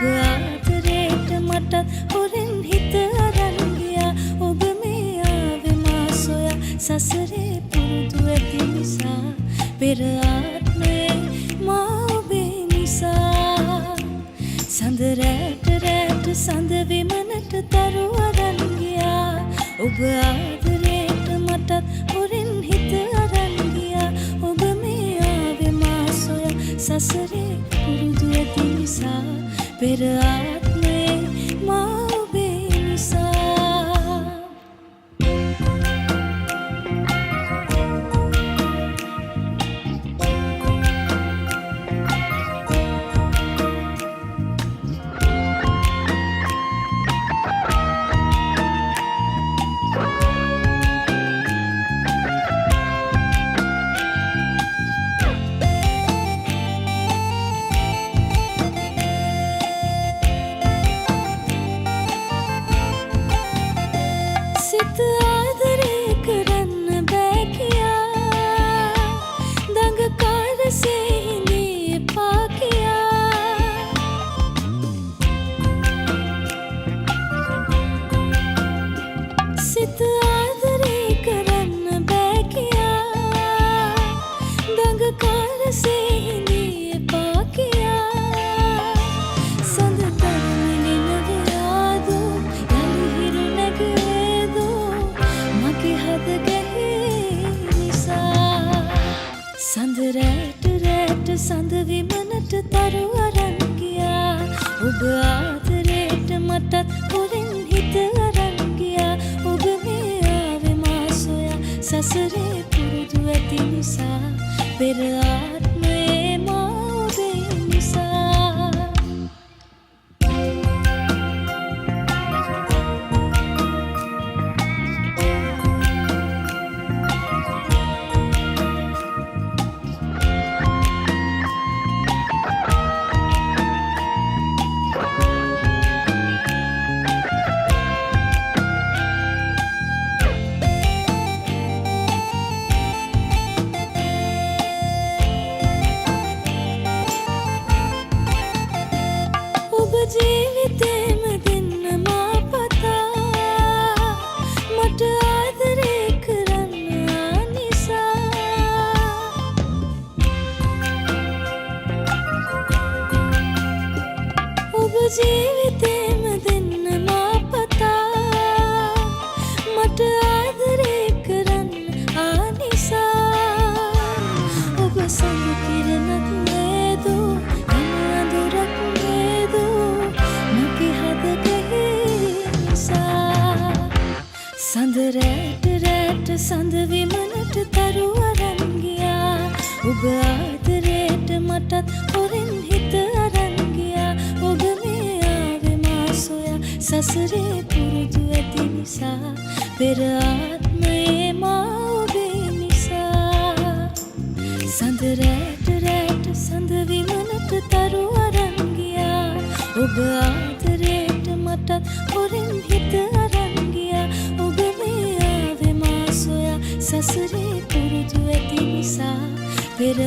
ඔබ ආදරේට මටත් හොරෙන් හිත අරන් ගියා. ඔබ මේ ආවේ මා සොයා සසරේ පුරුදු ඇති නිසා. පෙර ආත්මේ මා ඔබේ නිසා. සඳ රැට රැට සඳ විමනට තරු අරන් ගියා. ඔබ ආදරේට මටත් හොරෙන් හිත අරන් ගියා. ඔබ මේ ආවේ මා සොයා සසරේ පුරුදු ඇති නිසා. පෙර ආත්මේ මා ඔබේ නිසා. සිත ආදරේ කරන්න බෑ කියා. දඟකාරසේ හිඳී එපා කියා. සිත ආදරේ කරන්න බෑ කියා. දඟකාරසේ හිඳී එපා කියා. සඳ තරමින් නගයාදු යලි හිරු නැගේදු මගේ හද ගැහේ නිසා. සඳ රැට රැට සඳ විමනට තරු අරන් ගියා. ඔබ ආදරේට මටත් හොරෙන් හිත අරන් ගියා. ඔබ මේ ආවේ මා සොයා සසරේ පුරුදු ඇති නිසා. පෙර ආත්මේ මා ඔබේ නිසා. ඔබ ජීවිතේම දෙන්න මා පතා. මට ආදරේ කරන්න නිසා. ඔබ ජීවිතේම දෙන්න මා පතා. මට ආදරේ කරන්න නිසා. ඔබ සඳ කිරණක් නේදු අඳුරක් නේදු මගේ හද ගැහේ නිසා. සඳ රැට රැට සඳ විමනට තරු අරන් ගියා. ඔබ ආදරේට මටත් හොරෙන් හිත අරන් ගියා. ඔබ මේ ආවේ මා සොයා සසරේ පුරුදු ඇති නිසා. පෙර ආත්මේ මා ඔබේ නිසා. සඳ රැට රැට සඳ විමනට තරු අරන් ගියා. ඔබ ආදරේට මටත් හොරෙන් හිත අරන් ගියා. ඔබ මේ ආවේ මා සොයා සසරේ පුරුදු ඇති නිසා. පෙර